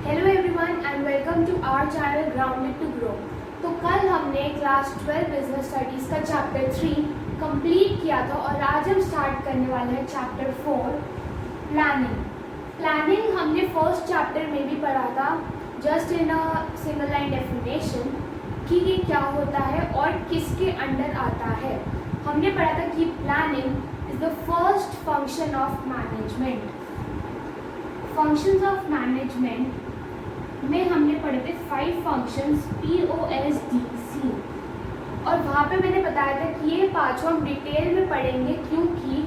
Hello everyone and welcome to our channel grounded to grow. तो कल हमने class 12 business studies का chapter 3 complete किया था और आज हम स्टार्ट करने वाले हैं चैप्टर 4 प्लानिंग। प्लानिंग हमने फर्स्ट चैप्टर में भी पढ़ा था, just in a single line definition कि ये क्या होता है और किसके अंडर आता है। हमने पढ़ा था कि planning is the first function of management. Functions of management में हमने पढ़े थे 5 फंक्शंस POSDC, और वहाँ पे मैंने बताया था कि ये पाँचों हम डिटेल में पढ़ेंगे क्योंकि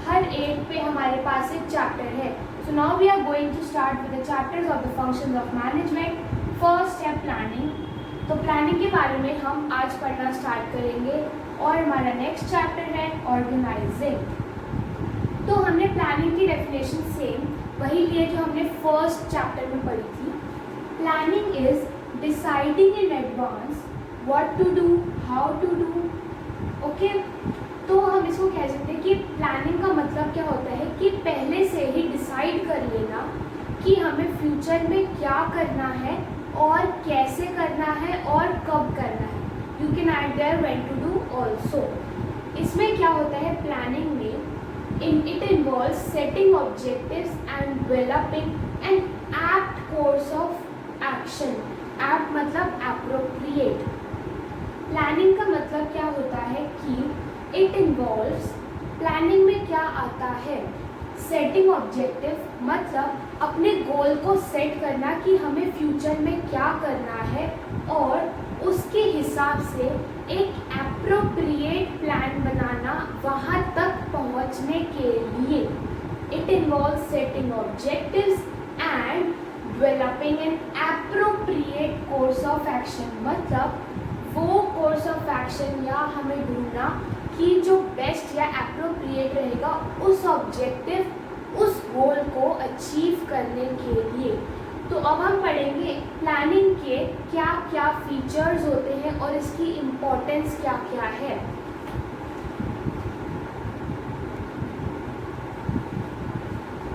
हर एक पे हमारे पास एक चैप्टर है। So now we are going to start with the chapters of the functions of management. First है प्लानिंग। तो प्लानिंग के बारे में हम आज पढ़ना स्टार्ट करेंगे और हमारा नेक्स्ट चैप्टर है ऑर्गेनाइजिंग। तो हमने प्लानिंग की डेफिनेशन सेम वही लिए जो हमने फर्स्ट चैप्टर में पढ़ी थी। Planning is deciding in advance what to do, how to do. Okay, तो हम इसको कह सकते हैं कि प्लानिंग का मतलब क्या होता है कि पहले से ही डिसाइड कर लेना कि हमें फ्यूचर में क्या करना है और कैसे करना है और कब करना है। You can add there when to do also. इसमें क्या होता है प्लानिंग में, it involves setting objectives and developing an apt course of action. apt मतलब appropriate. प्लानिंग का मतलब क्या होता है कि it involves, प्लानिंग में क्या आता है, सेटिंग ऑब्जेक्टिव मतलब अपने गोल को सेट करना कि हमें फ्यूचर में क्या करना है और उसके हिसाब से एक एप्रोप्रिएट प्लान बनाना वहाँ तक पहुँचने के लिए। It involve setting objectives and developing N appropriate course of action, मतलब वो कोर्स ऑफ एक्शन या हमें ढूंढना कि जो बेस्ट या एप्रोप्रिएट रहेगा उस ऑब्जेक्टिव, उस गोल को अचीव करने के लिए। तो अब हम पढ़ेंगे प्लानिंग के क्या क्या फीचर्स होते हैं और इसकी इम्पोर्टेंस क्या क्या है।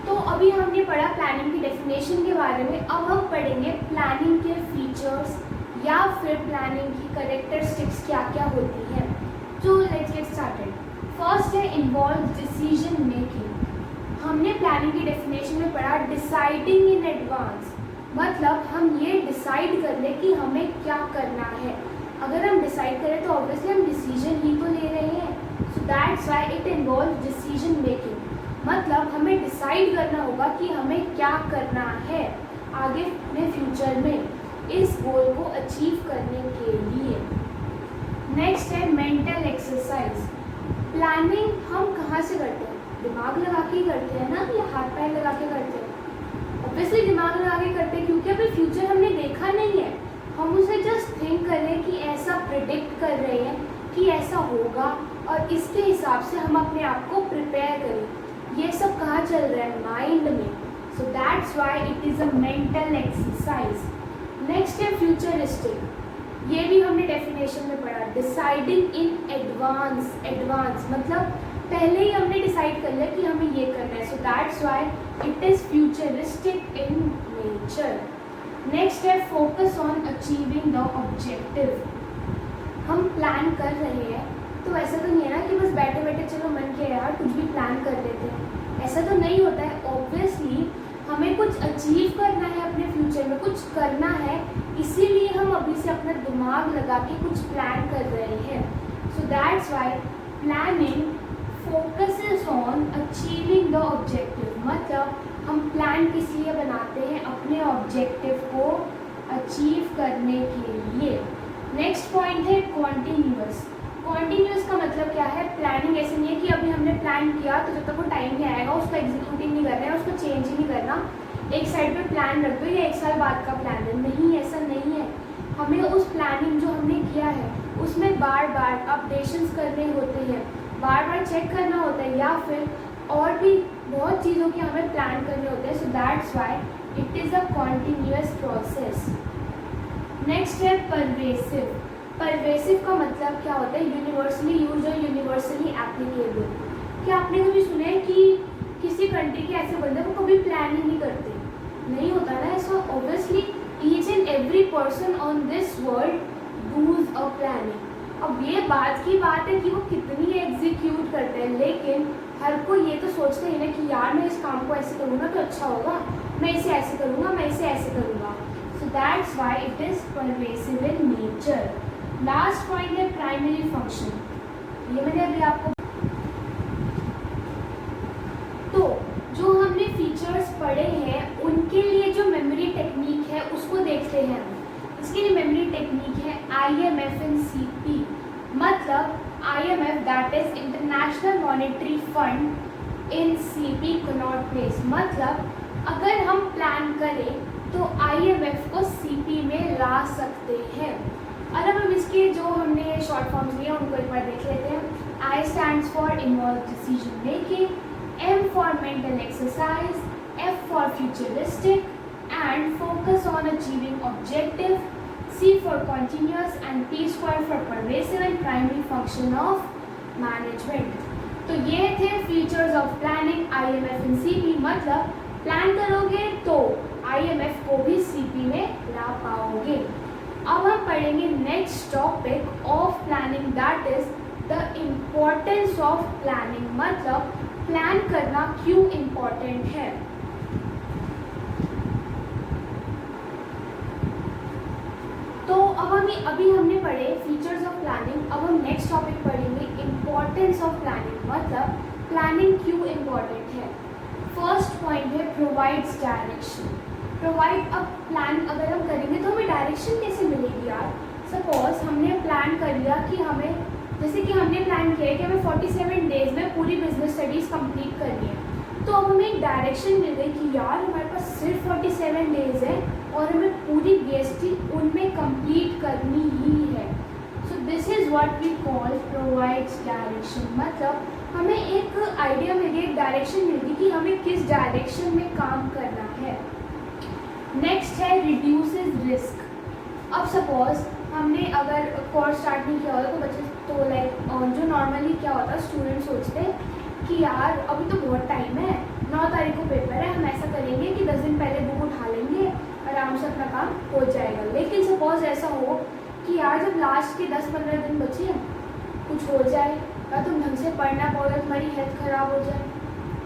तो अभी हमने पढ़ा प्लानिंग की डेफिनेशन के बारे में, अब हम पढ़ेंगे प्लानिंग के फीचर्स या फिर प्लानिंग की कैरेक्टरिस्टिक्स क्या क्या होती है। तो लेट्स गेट स्टार्टेड। फर्स्ट है इन्वॉल्व डिसीजन मेकिंग। हमने प्लानिंग की डेफिनेशन में पढ़ा डिसाइडिंग इन एडवांस, मतलब हम ये डिसाइड कर लें कि हमें क्या करना है। अगर हम डिसाइड करें तो ऑब्वियसली हम डिसीजन ही तो ले रहे हैं। सो that's why it involve decision making, मतलब हमें डिसाइड करना होगा कि हमें क्या करना है आगे अपने फ्यूचर में इस गोल को अचीव करने के लिए। नेक्स्ट है मेंटल एक्सरसाइज। प्लानिंग हम कहाँ से करते हैं? दिमाग लगा के ही करते हैं ना, या हाथ पैर लगा के करते हैं? ऑब्वियसली दिमाग लगा के करते हैं क्योंकि अभी फ्यूचर हमने देखा नहीं है, हम उसे जस्ट थिंक कर रहे हैं कि ऐसा प्रिडिक्ट कर रहे हैं कि ऐसा होगा और इसके हिसाब से हम अपने आप को प्रिपेयर करें। ये सब कहाँ चल रहा है? माइंड में। सो that's why it is a mental exercise. Next है फ्यूचरिस्टिक। ये भी हमने डेफिनेशन में पढ़ा डिसाइडिंग इन एडवांस। एडवांस मतलब पहले ही हमने डिसाइड कर लिया कि हमें ये करना है। So that's why it is futuristic in nature. Next है focus on achieving the objective. हम प्लान कर रहे हैं तो ऐसा तो नहीं है ना कि बस बैठे बैठे चलो मन किया यार कुछ भी प्लान कर लेते हैं, ऐसा तो नहीं होता है। ऑब्वियसली हमें कुछ अचीव करना है अपने फ्यूचर में, कुछ करना है, इसीलिए हम अभी से अपना दिमाग लगा के कुछ प्लान कर रहे हैं। सो that's why planning focuses on achieving the objective, मतलब हम प्लान किस लिए बनाते हैं? अपने ऑब्जेक्टिव को अचीव करने के लिए। नेक्स्ट पॉइंट है कॉन्टिन्यूअस। कॉन्टिन्यूअस का मतलब क्या है? प्लानिंग ऐसे नहीं है कि अभी हमने प्लान किया तो जब तक वो टाइम नहीं आएगा उसको एग्जीक्यूट ही नहीं करना है, उसको चेंज ही नहीं करना, एक साइड पे प्लान रख दो या 1 साल बाद का प्लान है। नहीं, ऐसा नहीं है। हमें उस प्लानिंग जो हमने किया है उसमें बार बार अपडेशंस करने होते हैं, बार बार चेक करना होता है, या फिर और भी बहुत चीज़ों के हमें प्लान करने होते हैं। सो that's why it is a continuous process. Next है परवेसिव। परवेसिव का मतलब क्या होता है? यूनिवर्सली यूज और यूनिवर्सली एप्लीकेबल। क्या आपने कभी सुना है कि किसी कंट्री के ऐसे बंदे वो कभी प्लान ही नहीं करते, नहीं होता ना ऐसा। Obviously each and every person on this world does a planning. अब ये बात की बात है कि वो कितनी एग्जीक्यूट करते हैं, लेकिन हर कोई ये तो सोचते हैं ना कि यार मैं इस काम को ऐसे करूँगा तो अच्छा होगा, मैं इसे ऐसे करूँगा, मैं इसे ऐसे करूँगा। So that's why it is pervasive in nature. Last point है प्राइमरी फंक्शन। ये मैंने अभी आपको तो जो हमने फीचर्स पढ़े हैं उनके लिए जो मेमोरी टेक्निक है उसको देखते हैं। इसके लिए मेमोरी टेक्निक है IMF इन CP। मतलब IMF that is international monetary fund in CP Connaught place. मतलब अगर हम प्लान करें तो IMF को CP में ला सकते हैं। और अब हम इसके जो हमने शॉर्ट फॉर्म्स लिए उनको एक बार देख लेते हैं। I stands for involve decision making, M for mental exercise, F for futuristic and focus on achieving objective, C for continuous and P square for pervasive and primary function of management। तो ये थे features of planning IMF and CP। मतलब plan करोगे तो IMF को भी CP में ला पाओगे। अब हम पढ़ेंगे next topic of planning that is the importance of planning. मतलब प्लान करना क्यों इम्पोर्टेंट है। तो अब अभी हमने पढ़े फीचर्स ऑफ प्लानिंग। अब हम नेक्स्ट टॉपिक पढ़ेंगे इम्पोर्टेंस ऑफ प्लानिंग। मतलब प्लानिंग क्यों इम्पोर्टेंट है। फर्स्ट पॉइंट है प्रोवाइड्स डायरेक्शन। प्रोवाइड, अब प्लान अगर हम करेंगे तो हमें डायरेक्शन कैसे मिलेगी यार। सपोज हमने प्लान कर लिया कि हमें, जैसे कि हमने प्लान किया कि हमें 47 डेज में पूरी बिजनेस स्टडीज़ कंप्लीट करनी है। तो अब हमें एक डायरेक्शन मिल गई कि यार हमारे पास सिर्फ 47 डेज है और हमें पूरी BST उनमें कंप्लीट करनी ही है। So this is what we call provides direction. मतलब हमें एक आइडिया मिल गई, एक डायरेक्शन मिल गई कि हमें किस डायरेक्शन में काम करना है। नेक्स्ट है रिड्यूसेस रिस्क। अब सपोज हमने अगर कोर्स स्टार्ट नहीं किया होता तो बच्चे तो लाइक जो नॉर्मली क्या होता है स्टूडेंट सोचते हैं कि यार अभी तो बहुत टाइम है, 9 तारीख को पेपर है, हम ऐसा करेंगे कि 10 दिन पहले बुक उठा लेंगे, आराम से अपना काम हो जाएगा। लेकिन सपोज ऐसा हो कि यार जब लास्ट के 10-15 दिन बचे हैं कुछ हो जाए, या तुम ढंग से पढ़ना पाओ, तुम्हारी हेल्थ ख़राब हो जाए,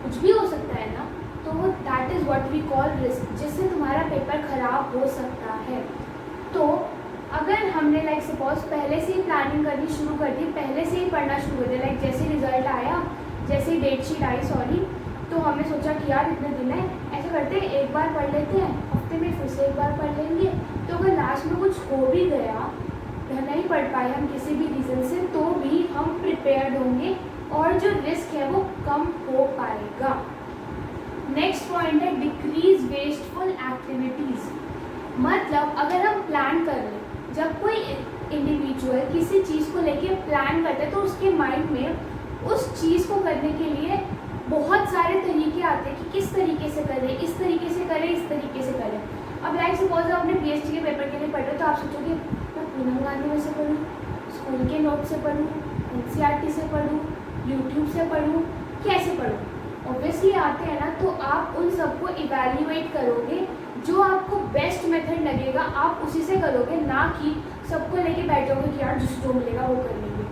कुछ भी हो सकता है ना। तो वो that is what we call risk, जिससे तुम्हारा पेपर ख़राब हो सकता है। तो अगर हमने लाइक सपोज पहले से ही प्लानिंग करनी शुरू कर दी, पहले से ही पढ़ना शुरू कर दिया, लाइक जैसे रिजल्ट आया, जैसे ही डेट शीट आई तो हमने सोचा कि यार इतने दिन है, ऐसा करते हैं एक बार पढ़ लेते हैं, हफ्ते में फिर से एक बार पढ़ लेंगे। तो अगर लास्ट में कुछ हो भी गया, नहीं पढ़ पाए हम किसी भी रीज़न से, तो भी हम प्रिपेयर्ड होंगे और जो रिस्क है वो कम हो पाएगा। नेक्स्ट पॉइंट है डिक्रीज वेस्टफुल एक्टिविटीज़। मतलब अगर हम प्लान कर लें, जब कोई इंडिविजुअल किसी चीज़ को लेके प्लान करता है तो उसके माइंड में उस चीज़ को करने के लिए बहुत सारे तरीके आते हैं कि किस तरीके से करें, इस तरीके से करें, इस तरीके से करें। अब लाइक सपोज अपने BST के पेपर के लिए पढ़ रहे तो आप सोचोगे मैं पूनम गांधी में से पढ़ूँ, स्कूल के नोट से पढ़ूँ, NCERT से पढ़ूँ, यूट्यूब से पढ़ूँ, कैसे पढ़ूँ। ऑब्वियसली आते हैं ना, तो आप उन सबको इवैल्यूएट करोगे, जो आपको बेस्ट मेथड लगेगा आप उसी से करोगे, ना कि सबको लेके बैठोगे कि यार जिसको मिलेगा वो कर लेंगे।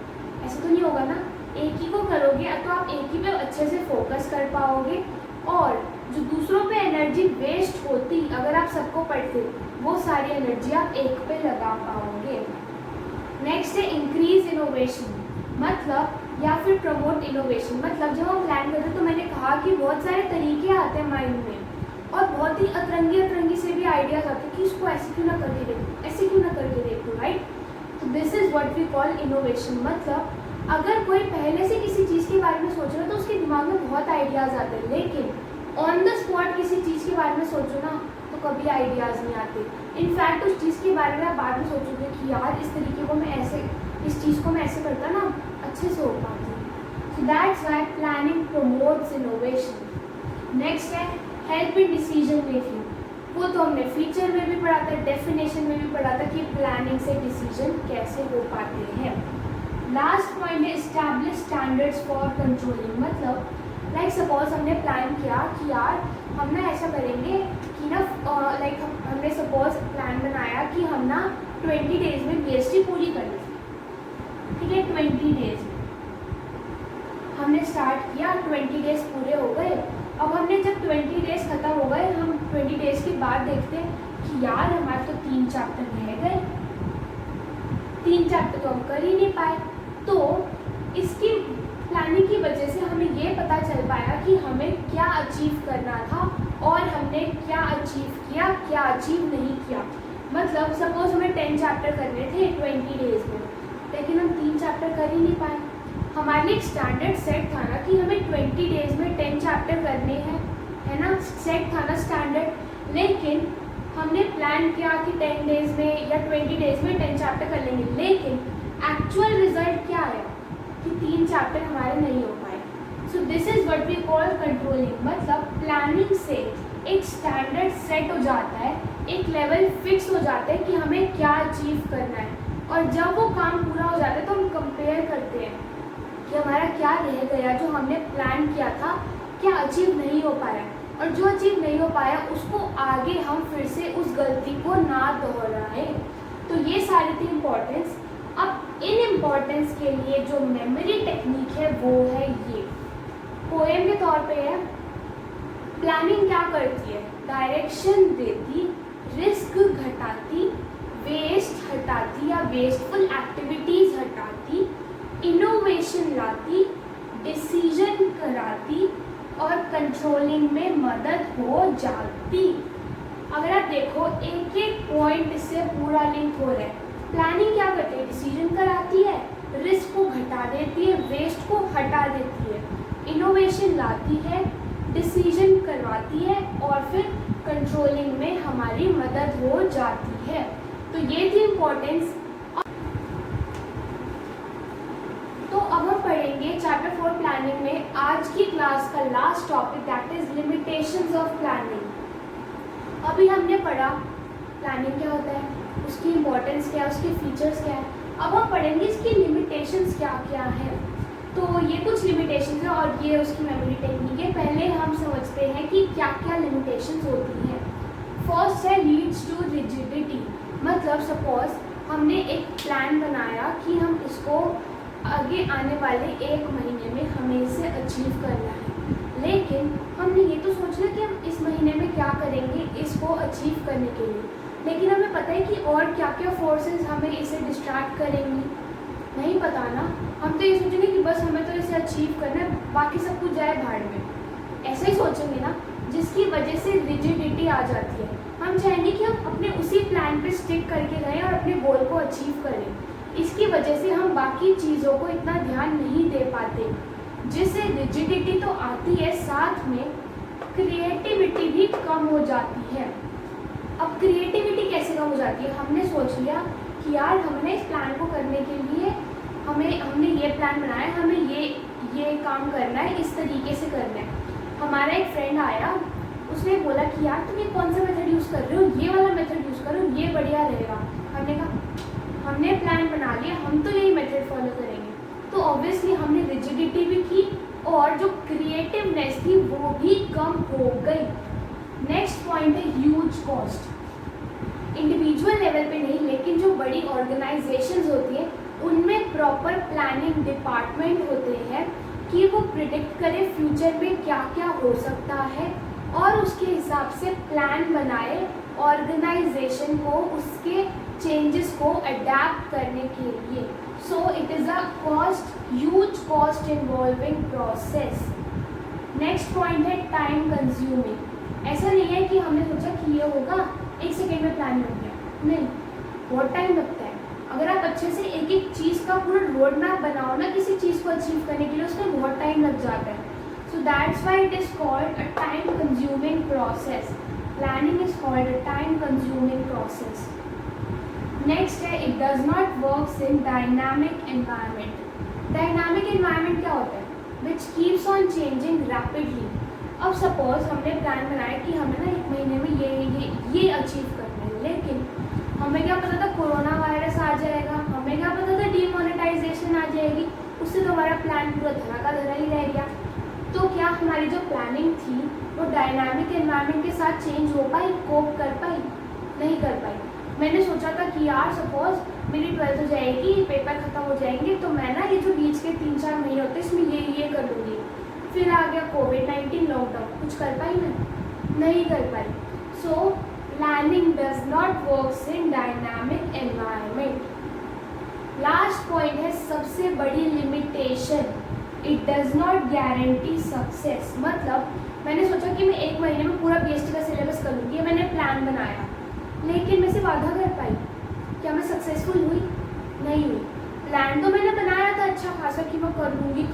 ऐसा तो नहीं होगा ना। एक ही को करोगे तो आप एक ही पे अच्छे से फोकस कर पाओगे, और जो दूसरों पे एनर्जी वेस्ट होती अगर आप सबको पढ़ते, वो सारी एनर्जी आप एक पे लगा पाओगे। नेक्स्ट है इंक्रीज इनोवेशन। मतलब या फिर प्रमोट इनोवेशन। मतलब जब हम प्लान करते हैं तो मैंने कहा कि बहुत सारे तरीके आते हैं माइंड में, और बहुत ही अतरंगी से भी आइडियाज आते हैं कि इसको ऐसे क्यों ना करके देखूँ, ऐसे क्यों ना करके देखूँ, राइट। तो this is what we call innovation. मतलब अगर कोई पहले से किसी चीज़ के बारे में सोच रहा है तो उसके दिमाग में बहुत आइडियाज़ आते हैं, लेकिन ऑन द स्पॉट किसी चीज़ के बारे में सोचो ना तो कभी आइडियाज़ नहीं आते। इनफैक्ट उस चीज़ के बारे में आप बाद में सोचोगे कि यार इस तरीके को मैं ऐसे, इस चीज़ को मैं ऐसे करता ना अच्छे से हो पाती। सो that's why planning promotes innovation. Next है हेल्प इन डिसीजन मेकिंग। वो तो हमने फीचर में भी पढ़ा था, डेफिनेशन में भी पढ़ा था कि प्लानिंग से डिसीजन कैसे हो पाते हैं। लास्ट पॉइंट है एस्टैब्लिश स्टैंडर्ड्स फॉर कंट्रोलिंग। मतलब लाइक सपोज हमने प्लान किया कि यार हम ना ऐसा करेंगे कि ना कि हम ना 20 डेज में PhD पूरी करनी थी, ठीक है। 20 डेज हमने स्टार्ट किया, 20 डेज पूरे हो गए। अब हमने जब 20 डेज खत्म हो गए, हम 20 डेज के बाद देखते हैं कि यार हमारे तो 3 चैप्टर रह गए, 3 चैप्टर तो हम कर ही नहीं पाए। तो इसकी प्लानिंग की वजह से हमें ये पता चल पाया कि हमें क्या अचीव करना था और हमने क्या अचीव किया, क्या अचीव नहीं किया। मतलब सपोज हमें 10 चैप्टर करने थे 20 डेज में, लेकिन हम 3 चैप्टर कर ही नहीं पाए। हमारे लिए एक स्टैंडर्ड सेट था ना कि हमें 20 डेज में 10 चैप्टर करने हैं, है ना, सेट था ना स्टैंडर्ड। लेकिन हमने प्लान किया कि 10 डेज में या 20 डेज में 10 चैप्टर कर लेंगे, लेकिन एक्चुअल रिजल्ट क्या आया कि 3 चैप्टर हमारे नहीं हो पाए। So this is what we call controlling. मतलब प्लानिंग से एक स्टैंडर्ड सेट हो जाता है, एक लेवल फिक्स हो जाता है कि हमें क्या अचीव करना है। और जब वो काम पूरा हो जाता है तो हम कंपेयर करते हैं कि हमारा क्या रह गया, जो हमने प्लान किया था क्या अचीव नहीं हो पाया, और जो अचीव नहीं हो पाया उसको आगे हम फिर से उस गलती को ना दोहराएं। तो ये सारी थी इम्पोर्टेंस। अब इन इम्पोर्टेंस के लिए जो मेमोरी टेक्निक है वो है ये। पोएम के तौर पे है, प्लानिंग क्या करती है, डायरेक्शन देती, रिस्क घटाती, वेस्ट हटाती या वेस्टफुल एक्टिविटीज़ हटाती, इनोवेशन लाती, डिसीजन कराती और कंट्रोलिंग में मदद हो जाती। अगर आप देखो एक एक पॉइंट इससे पूरा लिंक हो रहा है। प्लानिंग क्या करती है, डिसीजन कराती है, रिस्क को घटा देती है, वेस्ट को हटा देती है, इनोवेशन लाती है, डिसीजन करवाती है और फिर कंट्रोलिंग में हमारी मदद हो जाती है। तो ये थी इम्पोर्टेंस। तो अब हम पढ़ेंगे चैप्टर 4 प्लानिंग में आज की क्लास का last topic, that is limitations of planning. अभी हमने पढ़ा प्लानिंग क्या होता है, उसकी इम्पोर्टेंस क्या है, उसके फीचर्स क्या है। अब हम पढ़ेंगे इसकी लिमिटेशंस क्या क्या है। तो ये कुछ लिमिटेशंस हैं और ये उसकी मेमोरी टेक्निक है। पहले हम समझते हैं कि क्या क्या लिमिटेशंस होती हैं। फर्स्ट है लीड्स टू रिजिडिटी। मतलब सपोज हमने एक प्लान बनाया कि हम इसको आगे आने वाले 1 महीने में हमें इसे अचीव करना है, लेकिन हमने ये तो सोच लिया कि हम इस महीने में क्या करेंगे इसको अचीव करने के लिए, लेकिन हमें पता है कि और क्या क्या फोर्सेस हमें इसे डिस्ट्रैक्ट करेंगी, नहीं पता ना। हम तो ये सोचेंगे कि बस हमें तो इसे अचीव करना है, बाकी सब कुछ जाए भाड़ में, ऐसा ही सोचेंगे ना, जिसकी वजह से रिजिडिटी आ जाती है। हम चाहेंगे कि हम अपने उसी प्लान पे स्टिक करके रहें और अपने गोल को अचीव करें। इसकी वजह से हम बाकी चीज़ों को इतना ध्यान नहीं दे पाते, जिससे रिजिडिटी तो आती है, साथ में क्रिएटिविटी भी कम हो जाती है। अब क्रिएटिविटी कैसे कम हो जाती है, हमने सोच लिया कि यार हमने इस प्लान को करने के लिए हमने ये प्लान बनाया, हमें ये काम करना है, इस तरीके से करना है। हमारा एक फ्रेंड आया, उसने बोला कि यार तुम ये कौन सा मेथड यूज़ कर रहे हो, ये वाला मेथड यूज़ करो, ये बढ़िया रहेगा। हमने कहा हमने प्लान बना लिया, हम तो यही मेथड फॉलो करेंगे। तो ऑब्वियसली हमने रिजिडिटी भी की और जो क्रिएटिवनेस थी वो भी कम हो गई। नेक्स्ट पॉइंट है ह्यूज कॉस्ट। इंडिविजुअल लेवल पे नहीं, लेकिन जो बड़ी ऑर्गेनाइजेशंस होती है उनमें प्रॉपर प्लानिंग डिपार्टमेंट होते हैं कि वो प्रिडिक्ट करे फ्यूचर में क्या क्या हो सकता है और उसके हिसाब से प्लान बनाए ऑर्गेनाइजेशन को उसके चेंजेस को अडेप्ट करने के लिए। So it is a huge cost involving process. Next point है टाइम कंज्यूमिंग। ऐसा नहीं है कि हमने सोचा कि ये होगा 1 सेकेंड में प्लान हो गया, नहीं, बहुत टाइम लगता है। अगर आप अच्छे से एक एक चीज़ का पूरा रोड मैप बनाओ ना किसी चीज़ को अचीव करने के लिए, उसमें बहुत टाइम लग जाता है। So that's why it is called a time consuming process. Planning is called a time consuming process. Next है it does not works in dynamic environment. Dynamic environment क्या होता है, which keeps on changing rapidly. अब suppose हमने plan बनाया कि हमें ना 1 महीने में ये अचीव करना है, लेकिन हमें क्या पता था कोरोना वायरस आ जाएगा, हमें क्या पता था डीमोनेटाइजेशन आ जाएगी, उससे तो हमारा प्लान पूरा धरा का धरा ही रह गया। तो क्या हमारी जो प्लानिंग थी वो डायनामिक एनवायरनमेंट के साथ चेंज हो पाई, कोप कर पाई, नहीं कर पाई। मैंने सोचा था कि यार सपोज मेरी 12th हो जाएगी, पेपर ख़त्म हो जाएंगे, तो मैं ना ये जो बीच के 3-4 महीने होते हैं इसमें ये कर लूँगी। फिर आ गया कोविड-19 लॉकडाउन, कुछ कर पाई मैं? नहीं कर पाई। So planning does not works in dynamic environment. Last point है सबसे बड़ी limitation, it does not guarantee success. मतलब मैंने सोचा कि मैं 1 महीने में पूरा बीएसटी का सिलेबस कर लूँगी, मैंने प्लान बनाया, लेकिन मैं सिर्फ आधा कर पाई। क्या मैं सक्सेसफुल हुई? नहीं हुई। प्लान तो मैंने बनाया था अच्छा खासा कि मैं कर लूँगी,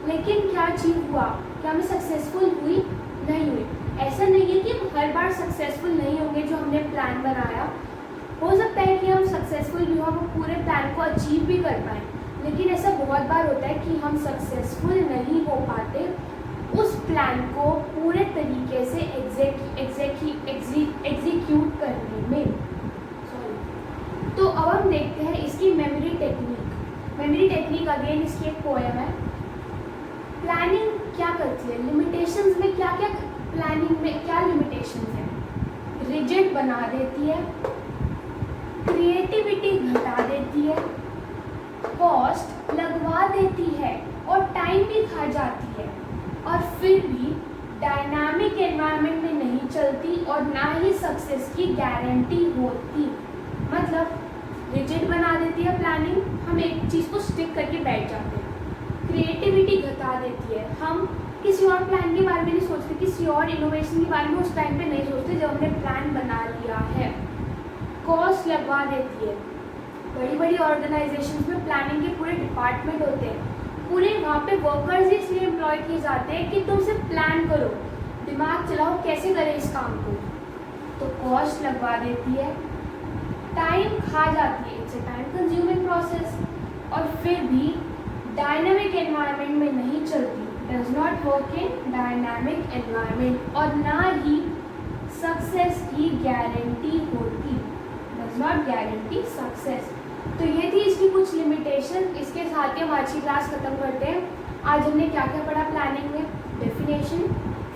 लेकिन क्या अचीव हुआ? क्या मैं सक्सेसफुल हुई? नहीं हुई। ऐसा नहीं है कि हम हर बार सक्सेसफुल नहीं होंगे जो हमने प्लान बनाया। हो सकता है कि हम सक्सेसफुल भी हो, हम पूरे प्लान को अचीव भी कर पाएँ, लेकिन ऐसा बहुत बार होता है कि हम सक्सेसफुल नहीं हो पाते उस प्लान को पूरे तरीके से एग्जीक्यूट करने में। तो अब हम देखते हैं इसकी memory technique. Memory technique again इसकी एक पोएम है। प्लानिंग क्या करती है? लिमिटेशंस में क्या क्या, प्लानिंग में क्या लिमिटेशंस है? रिजिड बना देती है, क्रिएटिविटी घटा देती है, कॉस्ट लगवा देती है और टाइम भी खा जाती है, और फिर भी डायनामिक एनवायरनमेंट में नहीं चलती और ना ही सक्सेस की गारंटी होती। मतलब रिजिड बना देती है प्लानिंग, हम एक चीज़ को स्टिक करके बैठ जाते हैं। क्रिएटिविटी घटा देती है, हम किसी और प्लान के बारे में नहीं सोचते, किसी और इनोवेशन के बारे में उस टाइम पे नहीं सोचते जब हमने प्लान बना लिया है। कॉस्ट लगवा देती है, बड़ी बड़ी ऑर्गेनाइजेशंस में प्लानिंग के पूरे डिपार्टमेंट होते हैं, पूरे वहाँ पे वर्कर्स इसलिए एम्प्लॉय किए जाते हैं कि तुम सिर्फ प्लान करो, दिमाग चलाओ कैसे करें इस काम को। तो कॉस्ट लगवा देती है, टाइम खा जाती है, it's a time consuming process, और फिर भी डायनामिक एनवायरनमेंट में नहीं चलती, does not work in dynamic environment, और ना ही सक्सेस की गारंटी होती, डज नॉट गारंटी सक्सेस। तो ये थी इसकी कुछ लिमिटेशन। इसके साथ ही हम आज की क्लास खत्म करते हैं। आज हमने क्या क्या पढ़ा प्लानिंग में? डेफिनेशन,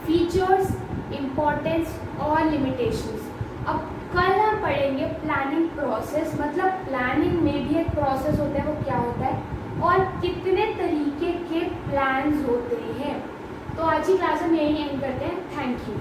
फीचर्स, इम्पोर्टेंस और लिमिटेशंस। अब कल हम पढ़ेंगे प्लानिंग प्रोसेस, मतलब प्लानिंग में भी एक प्रोसेस होता है, वो क्या होता है और कितने तरीके के प्लान्स होते हैं। तो आज की क्लास हम यही एंड करते हैं। Thank you.